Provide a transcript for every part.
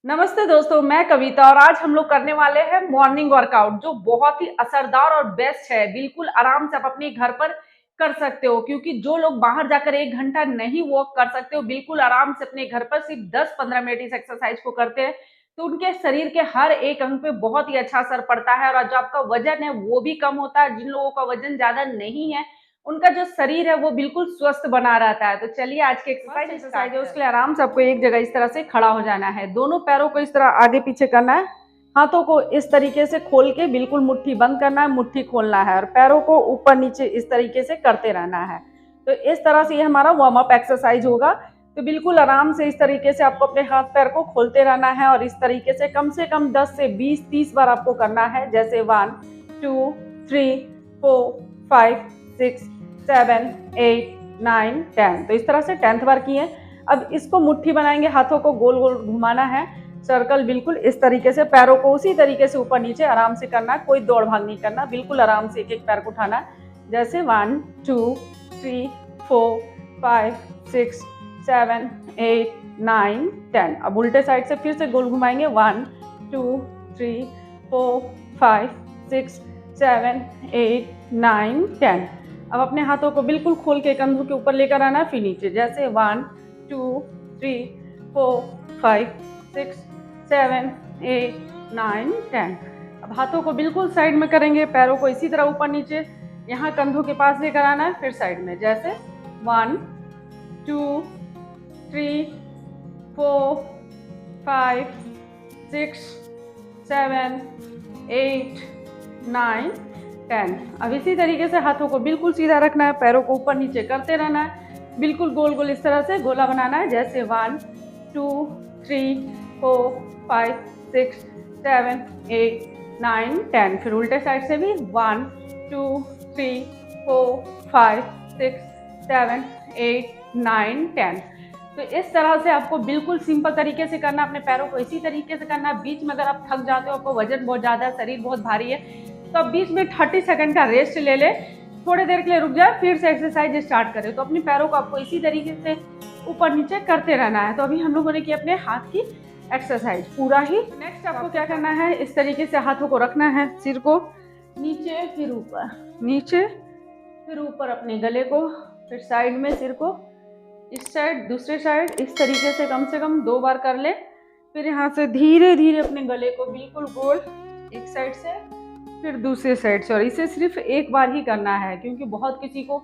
नमस्ते दोस्तों, मैं कविता और आज हम लोग करने वाले हैं मॉर्निंग वर्कआउट जो बहुत ही असरदार और बेस्ट है। बिल्कुल आराम से आप अपने घर पर कर सकते हो क्योंकि जो लोग बाहर जाकर 1 घंटा नहीं वॉक कर सकते हो, बिल्कुल आराम से अपने घर पर सिर्फ 10-15 मिनट इस एक्सरसाइज को करते हैं, तो उनके शरीर के हर एक अंग पे बहुत ही अच्छा असर पड़ता है और जो आपका वज़न है वो भी कम होता है। जिन लोगों का वज़न ज़्यादा नहीं है, उनका जो शरीर है वो बिल्कुल स्वस्थ बना रहता है। तो चलिए आज की एक्सरसाइज है उसके लिए आराम से आपको एक जगह इस तरह से खड़ा हो जाना है। दोनों पैरों को इस तरह आगे पीछे करना है। हाथों को इस तरीके से खोल के बिल्कुल मुट्ठी बंद करना है, मुट्ठी खोलना है और पैरों को ऊपर नीचे इस तरीके से करते रहना है। तो इस तरह से ये हमारा वार्म अप एक्सरसाइज होगा। तो बिल्कुल आराम से इस तरीके से आपको अपने हाथ पैर को खोलते रहना है और इस तरीके से कम 10 से 20-30 बार आपको करना है। जैसे 1 2 3 4 5 6 7 8 9 10। तो इस तरह से 10th बार किए। अब इसको मुट्ठी बनाएंगे, हाथों को गोल गोल घुमाना है, सर्कल बिल्कुल इस तरीके से, पैरों को उसी तरीके से ऊपर नीचे आराम से करना है, कोई दौड़ भाग नहीं करना, बिल्कुल आराम से एक एक पैर को उठाना है। जैसे 1 2 3 4 5 6 7 8 9 10। अब उल्टे साइड से फिर से गोल घुमाएंगे, 1 2 3 4 5 6 7 8 9 10। अब अपने हाथों को बिल्कुल खोल के कंधों के ऊपर लेकर आना है, फिर नीचे। जैसे 1 2 3 4 5 6 7 8 9 10। अब हाथों को बिल्कुल साइड में करेंगे, पैरों को इसी तरह ऊपर नीचे यहाँ कंधों के पास लेकर आना है, फिर साइड में। जैसे 1 2 3 4 5 6 7 8 9 10। अब इसी तरीके से हाथों को बिल्कुल सीधा रखना है, पैरों को ऊपर नीचे करते रहना है, बिल्कुल गोल गोल इस तरह से गोला बनाना है। जैसे 1 2 3 4 5 6 7 8 9 10। फिर उल्टे साइड से भी 1 2 3 4 5 6 7 8 9 10। तो इस तरह से आपको बिल्कुल सिंपल तरीके से करना, अपने पैरों को इसी तरीके से करना। बीच में अगर आप थक जाते हो, आपको वजन बहुत ज़्यादा है, शरीर बहुत भारी है, तो आप बीच में 30 सेकंड का रेस्ट ले ले, थोड़ी देर के लिए रुक जाए, फिर से एक्सरसाइज स्टार्ट करें। तो अपने पैरों को आपको इसी तरीके से ऊपर नीचे करते रहना है। तो अभी हम लोगों ने की अपने हाथ की एक्सरसाइज पूरा ही। नेक्स्ट आपको क्या करना है, इस तरीके से हाथों को रखना है, सिर को नीचे फिर ऊपर, नीचे फिर ऊपर, अपने गले को, फिर साइड में सिर को, इस साइड दूसरे साइड, इस तरीके से कम 2 बार कर ले। फिर यहाँ से धीरे धीरे अपने गले को बिल्कुल गोल, एक साइड से फिर दूसरे साइड से, और इसे सिर्फ एक बार ही करना है क्योंकि बहुत किसी को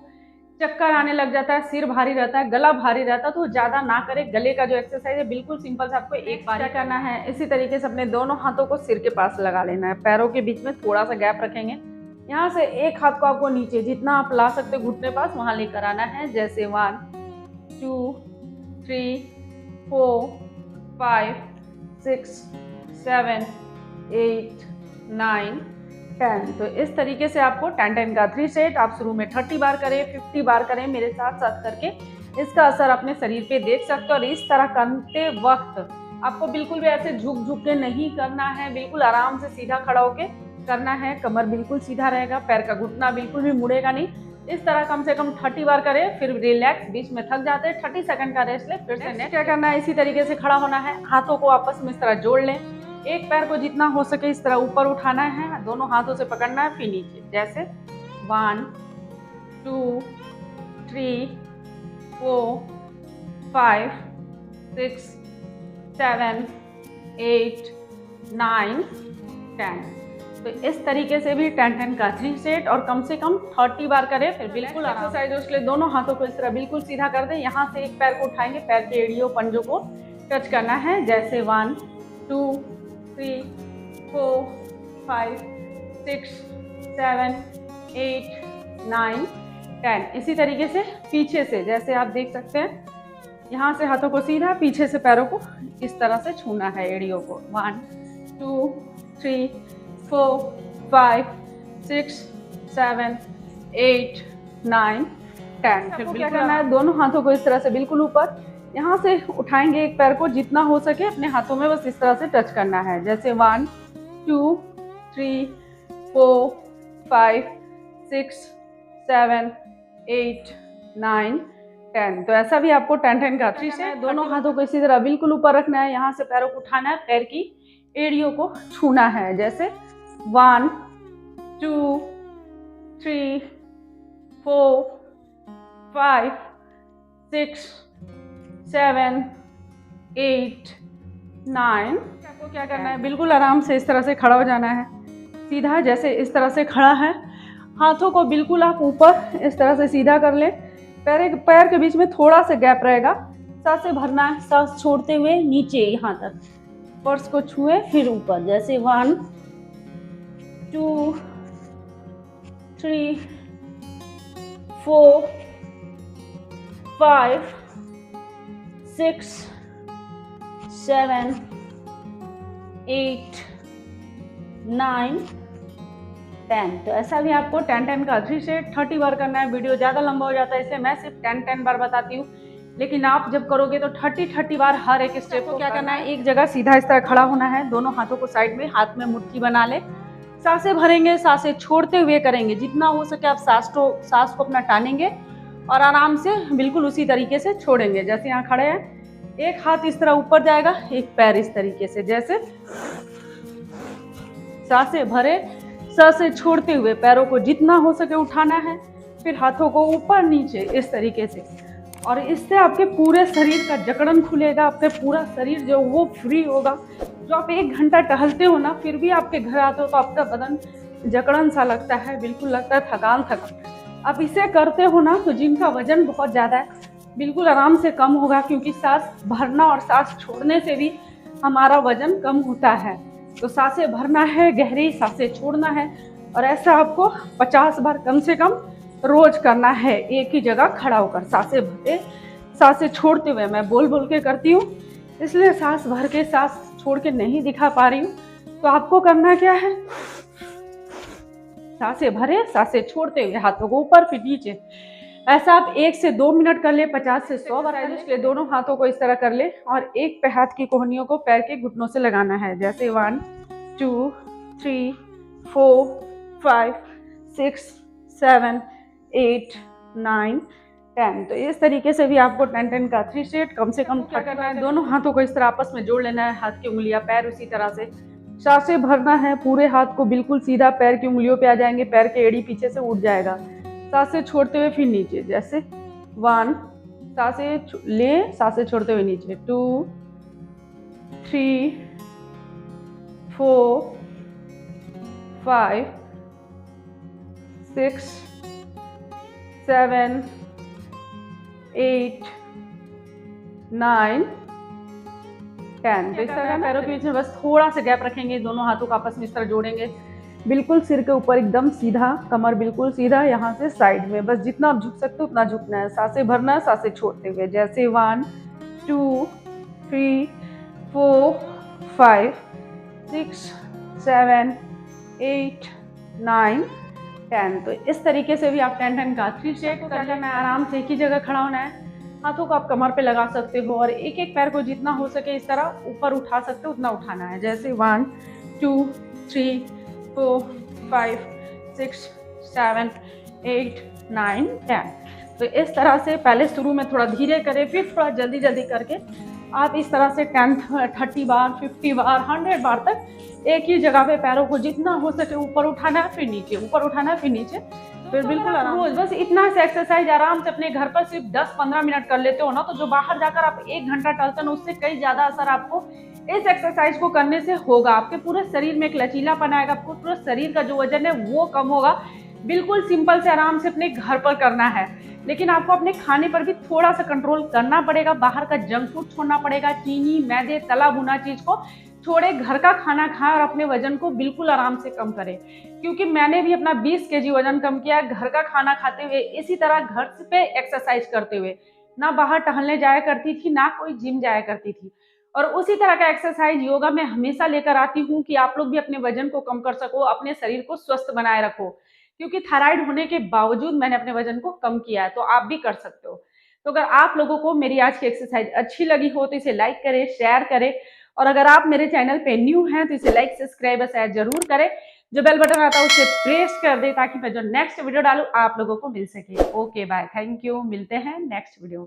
चक्कर आने लग जाता है, सिर भारी रहता है, गला भारी रहता है, तो ज़्यादा ना करें। गले का जो एक्सरसाइज है बिल्कुल सिंपल से आपको एक बार ही करना है। इसी तरीके से अपने दोनों हाथों को सिर के पास लगा लेना है, पैरों के बीच में थोड़ा सा गैप रखेंगे। यहाँ से एक हाथ को आपको नीचे जितना आप ला सकते हो घुटने पास वहाँ लेकर आना है। जैसे 1 2 3 4 5 6 7 8 9 10। तो इस तरीके से आपको 10-10 का 3 सेट आप शुरू में 30 बार करें, 50 बार करें, मेरे साथ साथ करके इसका असर अपने शरीर पे देख सकते हो। और इस तरह करते वक्त आपको बिल्कुल भी ऐसे झुक झुक के नहीं करना है, बिल्कुल आराम से सीधा खड़ा होके करना है। कमर बिल्कुल सीधा रहेगा, पैर का घुटना बिल्कुल भी मुड़ेगा नहीं। इस तरह कम से कम 30 बार करें, फिर रिलैक्स, बीच में थक जाते हैं 30 सेकंड का रेस्ट ले, फिर से नेक्स्ट क्या करना है, इसी तरीके से खड़ा होना है, हाथों को आपस में इस तरह जोड़ लें, एक पैर को जितना हो सके इस तरह ऊपर उठाना है, दोनों हाथों से पकड़ना है, फिर नीचे। जैसे 1 2 3 4 5 6 7 8 9 10। तो इस तरीके से भी 10-10 का 3 सेट और कम से कम 30 बार करें, फिर बिल्कुल एक्सरसाइज। उसके लिए दोनों हाथों को इस तरह बिल्कुल सीधा कर दें, यहाँ से एक पैर को उठाएंगे, पैर के एड़ियों पंजों को टच करना है। जैसे 1 2 3 4 5 6 7 8 9 10। इसी तरीके से पीछे से, जैसे आप देख सकते हैं, यहाँ से हाथों को सीधा, पीछे से पैरों को इस तरह से छूना है, एड़ियों को। 1 2 3 4 5 6 7 8 9 10। फिर क्या करना है, दोनों हाथों को इस तरह से बिल्कुल ऊपर, यहाँ से उठाएंगे एक पैर को, जितना हो सके अपने हाथों में बस इस तरह से टच करना है। जैसे 1 2 3 4 5 6 7 8 9 10। तो ऐसा भी आपको 10-10 का 3 से दोनों हाथों को इसी तरह बिल्कुल ऊपर रखना है। यहाँ से पैरों को उठाना है, पैर की एड़ियों को छूना है। जैसे 1 2 3 4 5 6 7 8 9। आपको क्या करना है, बिल्कुल आराम से इस तरह से खड़ा हो जाना है, सीधा जैसे इस तरह से खड़ा है। हाथों को बिल्कुल आप ऊपर इस तरह से सीधा कर लें, पैर के बीच में थोड़ा सा गैप रहेगा। सांसें भरना है, सांस छोड़ते हुए नीचे यहाँ तक फर्श को छुए, फिर ऊपर जैसे 1 2 3 4 5 6 7 8 9 10। तो ऐसा भी आपको 10-10 का 3 से 30 बार करना है। वीडियो ज़्यादा लंबा हो जाता है, इसलिए मैं सिर्फ 10-10 बार बताती हूँ, लेकिन आप जब करोगे तो 30-30 बार हर एक स्टेप को क्या करना है, एक जगह सीधा इस तरह खड़ा होना है, दोनों हाथों को साइड में, हाथ में मुट्ठी बना ले, सांसें भरेंगे, सांसें छोड़ते हुए करेंगे। जितना हो सके आप सांस को अपना टानेंगे और आराम से बिल्कुल उसी तरीके से छोड़ेंगे। जैसे यहाँ खड़े हैं, एक हाथ इस तरह ऊपर जाएगा, एक पैर इस तरीके से, जैसे सांसें भरे, सांसें छोड़ते हुए पैरों को जितना हो सके उठाना है, फिर हाथों को ऊपर नीचे इस तरीके से। और इससे आपके पूरे शरीर का जकड़न खुलेगा, आपके पूरा शरीर जो वो फ्री होगा। जो आप 1 घंटा टहलते हो ना, फिर भी आपके घर आते हो तो आपका बदन जकड़न सा लगता है, बिल्कुल लगता है थकान। आप इसे करते हो ना, तो जिनका वजन बहुत ज़्यादा है बिल्कुल आराम से कम होगा, क्योंकि सांस भरना और सांस छोड़ने से भी हमारा वजन कम होता है। तो सांसें भरना है, गहरी सांसें छोड़ना है, और ऐसा आपको 50 बार कम से कम रोज करना है, एक ही जगह खड़ा होकर सांसें भरे, सांसें छोड़ते हुए। मैं बोल बोल के करती हूँ, इसलिए सांस भर के सांस छोड़ के नहीं दिखा पा रही हूँ। तो आपको करना क्या है, सांसें भरे, सांसें छोड़ते हुए, हाथों को ऊपर फिर नीचे। ऐसा आप 1 से 2 मिनट कर ले, 50 से 100 बार। इसलिए दोनों हाथों को इस तरह कर ले और एक पे हाथ की कोहनियों को पैर के घुटनों से लगाना है। जैसे 1 2 3 4 5 6 7 8 9 10। तो इस तरीके से भी आपको 10-10 का 3 सेट कम से कम क्या करना है, दोनों हाथों को इस तरह आपस में जोड़ लेना है, हाथ की उंगलियां पैर उसी तरह से। सांसें भरना है, पूरे हाथ को बिल्कुल सीधा पैर की उंगलियों पे आ जाएंगे, पैर के एड़ी पीछे से उठ जाएगा। सांसें छोड़ते हुए फिर नीचे, जैसे 1, सांसें ले, सांसें छोड़ते हुए नीचे, 2 3 4 5 6 7 8 9 10। तो इस तरह पैरों के बीच में बस थोड़ा सा गैप रखेंगे, दोनों हाथों को आपस में इस तरह जोड़ेंगे, बिल्कुल सिर के ऊपर एकदम सीधा, कमर बिल्कुल सीधा, यहाँ से साइड में बस जितना आप झुक सकते हो उतना झुकना है। सांसें भरना है, सांसें छोड़ते हुए, जैसे 1 2 3 4 5 6 7 8 9 10। तो इस तरीके से भी आप 10-10 का 3 सेट कर लेना है। आराम से एक ही जगह खड़ा होना है, हाथों को आप कमर पे लगा सकते हो और एक एक पैर को जितना हो सके इस तरह ऊपर उठा सकते हो उतना उठाना है। जैसे 1 2 3 4 5 6 7 8 9 10। तो इस तरह से पहले शुरू में थोड़ा धीरे करें, फिर थोड़ा जल्दी जल्दी करके आप इस तरह से 10 30 बार 50 बार 100 बार तक एक ही जगह पे पैरों को जितना हो सके ऊपर उठाना है, फिर नीचे, ऊपर उठाना है, फिर नीचे, फिर बिल्कुल आराम। रोज बस इतना से एक्सरसाइज आराम से अपने घर पर सिर्फ 10-15 मिनट कर लेते हो ना, तो जो बाहर जाकर आप 1 घंटा टहलते हो उससे कई ज्यादा असर आपको इस एक्सरसाइज को करने से होगा। आपके पूरे शरीर में एक लचीलापन आएगा, आपको पूरे शरीर का जो वजन है वो कम होगा। बिल्कुल सिंपल से आराम से अपने घर पर करना है, लेकिन आपको अपने खाने पर भी थोड़ा सा कंट्रोल करना पड़ेगा। बाहर का जंक फूड छोड़ना पड़ेगा, चीनी मैदे तला भुना चीज को छोड़े, घर का खाना खाएं और अपने वजन को बिल्कुल आराम से कम करें। क्योंकि मैंने भी अपना 20 केजी वजन कम किया घर का खाना खाते हुए, इसी तरह घर पे एक्सरसाइज करते हुए। ना बाहर टहलने जाया करती थी, ना कोई जिम जाया करती थी। और उसी तरह का एक्सरसाइज योगा में हमेशा लेकर आती हूँ कि आप लोग भी अपने वजन को कम कर सको, अपने शरीर को स्वस्थ बनाए रखो। क्योंकि थायराइड होने के बावजूद मैंने अपने वजन को कम किया है, तो आप भी कर सकते हो। तो अगर आप लोगों को मेरी आज की एक्सरसाइज अच्छी लगी हो तो इसे लाइक करें, शेयर करें, और अगर आप मेरे चैनल पे न्यू हैं तो इसे लाइक सब्सक्राइब शेयर जरूर करें। जो बेल बटन आता है उसे प्रेस कर दे ताकि मैं जो नेक्स्ट वीडियो डालूं आप लोगों को मिल सके। ओके बाय, थैंक यू, मिलते हैं नेक्स्ट वीडियो।